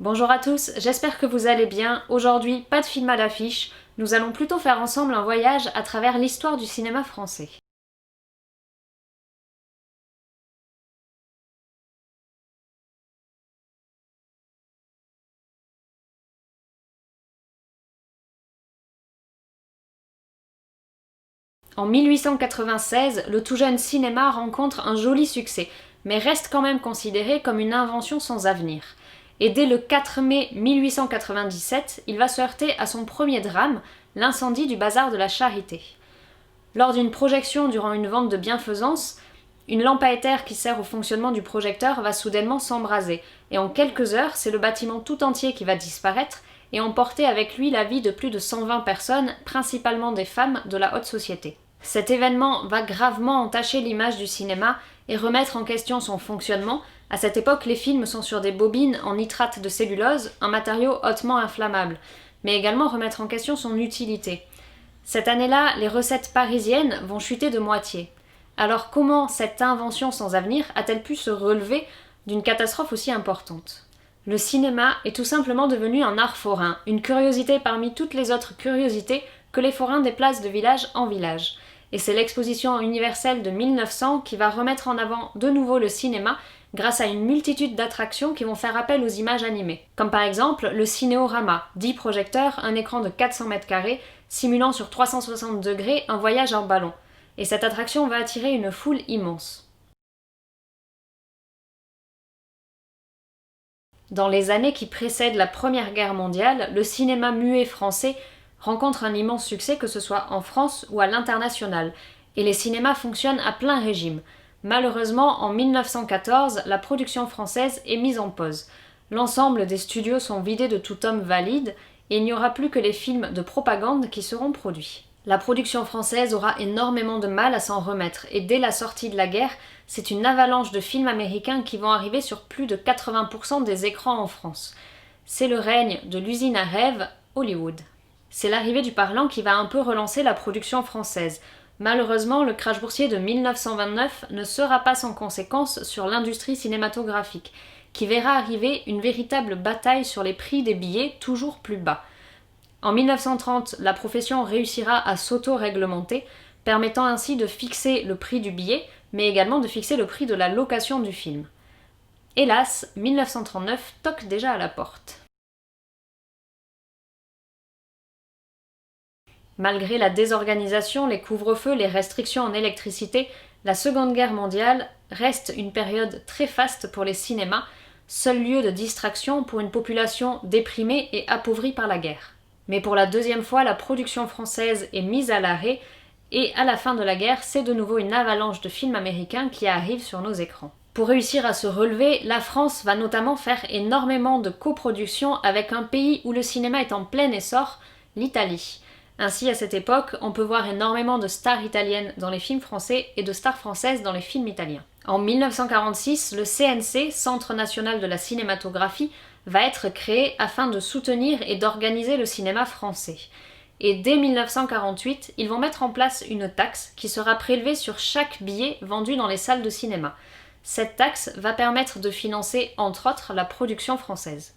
Bonjour à tous, j'espère que vous allez bien. Aujourd'hui, pas de film à l'affiche, nous allons plutôt faire ensemble un voyage à travers l'histoire du cinéma français. En 1896, le tout jeune cinéma rencontre un joli succès, mais reste quand même considéré comme une invention sans avenir. Et dès le 4 mai 1897, il va se heurter à son premier drame, l'incendie du bazar de la Charité. Lors d'une projection durant une vente de bienfaisance, une lampe à éther qui sert au fonctionnement du projecteur va soudainement s'embraser, et en quelques heures, c'est le bâtiment tout entier qui va disparaître et emporter avec lui la vie de plus de 120 personnes, principalement des femmes de la haute société. Cet événement va gravement entacher l'image du cinéma et remettre en question son fonctionnement. À cette époque, les films sont sur des bobines en nitrate de cellulose, un matériau hautement inflammable, mais également remettre en question son utilité. Cette année-là, les recettes parisiennes vont chuter de moitié. Alors comment cette invention sans avenir a-t-elle pu se relever d'une catastrophe aussi importante ? Le cinéma est tout simplement devenu un art forain, une curiosité parmi toutes les autres curiosités que les forains déplacent de village en village. Et c'est l'exposition universelle de 1900 qui va remettre en avant de nouveau le cinéma grâce à une multitude d'attractions qui vont faire appel aux images animées. Comme par exemple le cinéorama, 10 projecteurs, un écran de 400 m², simulant sur 360 degrés un voyage en ballon. Et cette attraction va attirer une foule immense. Dans les années qui précèdent la Première Guerre mondiale, le cinéma muet français rencontre un immense succès, que ce soit en France ou à l'international, et les cinémas fonctionnent à plein régime. Malheureusement, en 1914, la production française est mise en pause. L'ensemble des studios sont vidés de tout homme valide, et il n'y aura plus que les films de propagande qui seront produits. La production française aura énormément de mal à s'en remettre, et dès la sortie de la guerre, c'est une avalanche de films américains qui vont arriver sur plus de 80% des écrans en France. C'est le règne de l'usine à rêve, Hollywood. C'est l'arrivée du parlant qui va un peu relancer la production française. Malheureusement, le crash boursier de 1929 ne sera pas sans conséquence sur l'industrie cinématographique, qui verra arriver une véritable bataille sur les prix des billets toujours plus bas. En 1930, la profession réussira à s'auto-réglementer, permettant ainsi de fixer le prix du billet, mais également de fixer le prix de la location du film. Hélas, 1939 toque déjà à la porte. Malgré la désorganisation, les couvre-feux, les restrictions en électricité, la Seconde Guerre mondiale reste une période très faste pour les cinémas, seul lieu de distraction pour une population déprimée et appauvrie par la guerre. Mais pour la deuxième fois, la production française est mise à l'arrêt, et à la fin de la guerre, c'est de nouveau une avalanche de films américains qui arrivent sur nos écrans. Pour réussir à se relever, la France va notamment faire énormément de coproductions avec un pays où le cinéma est en plein essor, l'Italie. Ainsi, à cette époque, on peut voir énormément de stars italiennes dans les films français et de stars françaises dans les films italiens. En 1946, le CNC, Centre national de la cinématographie, va être créé afin de soutenir et d'organiser le cinéma français. Et dès 1948, ils vont mettre en place une taxe qui sera prélevée sur chaque billet vendu dans les salles de cinéma. Cette taxe va permettre de financer, entre autres, la production française.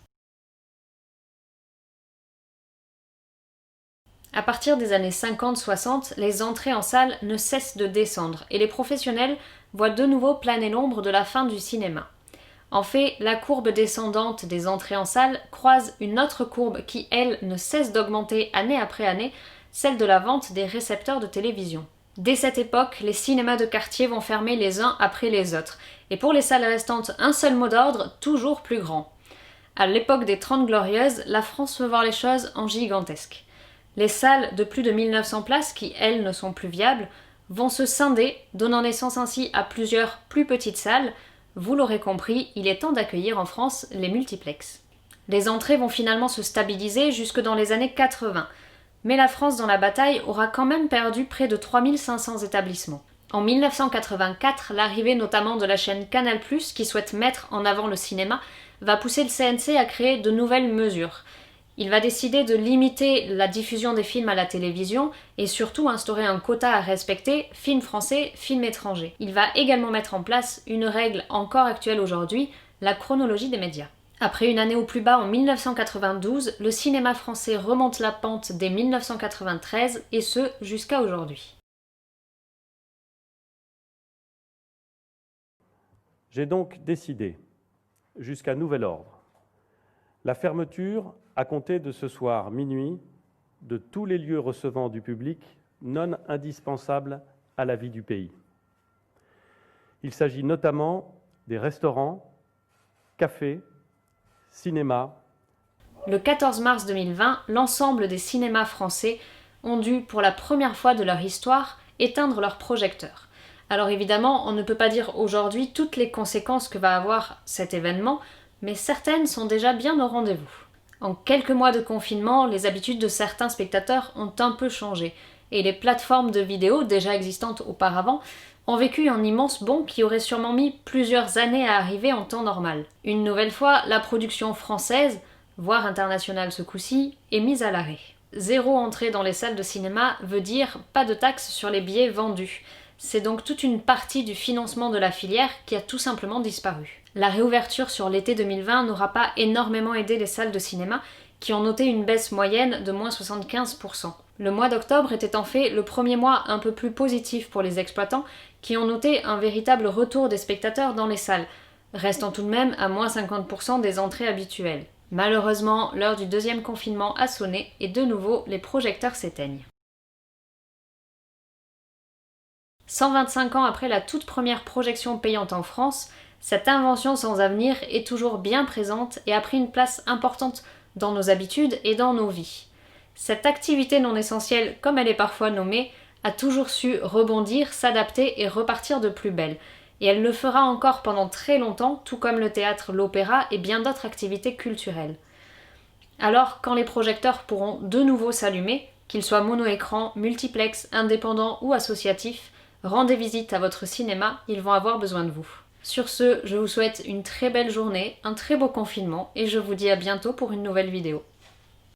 À partir des années 50-60, les entrées en salle ne cessent de descendre et les professionnels voient de nouveau planer l'ombre de la fin du cinéma. En fait, la courbe descendante des entrées en salle croise une autre courbe qui, elle, ne cesse d'augmenter année après année, celle de la vente des récepteurs de télévision. Dès cette époque, les cinémas de quartier vont fermer les uns après les autres, et pour les salles restantes, un seul mot d'ordre, toujours plus grand. À l'époque des 30 Glorieuses, la France veut voir les choses en gigantesque. Les salles de plus de 1900 places, qui elles ne sont plus viables, vont se scinder, donnant naissance ainsi à plusieurs plus petites salles. Vous l'aurez compris, il est temps d'accueillir en France les multiplexes. Les entrées vont finalement se stabiliser jusque dans les années 80, mais la France dans la bataille aura quand même perdu près de 3500 établissements. En 1984, l'arrivée notamment de la chaîne Canal+, qui souhaite mettre en avant le cinéma, va pousser le CNC à créer de nouvelles mesures. Il va décider de limiter la diffusion des films à la télévision et surtout instaurer un quota à respecter, films français, films étrangers. Il va également mettre en place une règle encore actuelle aujourd'hui, la chronologie des médias. Après une année au plus bas en 1992, le cinéma français remonte la pente dès 1993 et ce jusqu'à aujourd'hui. J'ai donc décidé, jusqu'à nouvel ordre, la fermeture, à compter de ce soir minuit, de tous les lieux recevant du public non indispensables à la vie du pays. Il s'agit notamment des restaurants, cafés, cinémas. Le 14 mars 2020, l'ensemble des cinémas français ont dû, pour la première fois de leur histoire, éteindre leurs projecteurs. Alors évidemment, on ne peut pas dire aujourd'hui toutes les conséquences que va avoir cet événement, mais certaines sont déjà bien au rendez-vous. En quelques mois de confinement, les habitudes de certains spectateurs ont un peu changé, et les plateformes de vidéos déjà existantes auparavant ont vécu un immense bond qui aurait sûrement mis plusieurs années à arriver en temps normal. Une nouvelle fois, la production française, voire internationale ce coup-ci, est mise à l'arrêt. Zéro entrée dans les salles de cinéma veut dire pas de taxe sur les billets vendus. C'est donc toute une partie du financement de la filière qui a tout simplement disparu. La réouverture sur l'été 2020 n'aura pas énormément aidé les salles de cinéma qui ont noté une baisse moyenne de moins 75%. Le mois d'octobre était en fait le premier mois un peu plus positif pour les exploitants qui ont noté un véritable retour des spectateurs dans les salles, restant tout de même à moins 50% des entrées habituelles. Malheureusement, l'heure du deuxième confinement a sonné et de nouveau les projecteurs s'éteignent. 125 ans après la toute première projection payante en France, cette invention sans avenir est toujours bien présente et a pris une place importante dans nos habitudes et dans nos vies. Cette activité non essentielle, comme elle est parfois nommée, a toujours su rebondir, s'adapter et repartir de plus belle. Et elle le fera encore pendant très longtemps, tout comme le théâtre, l'opéra et bien d'autres activités culturelles. Alors, quand les projecteurs pourront de nouveau s'allumer, qu'ils soient mono-écran, multiplex, indépendants ou associatifs, rendez visite à votre cinéma, ils vont avoir besoin de vous. Sur ce, je vous souhaite une très belle journée, un très beau confinement et je vous dis à bientôt pour une nouvelle vidéo.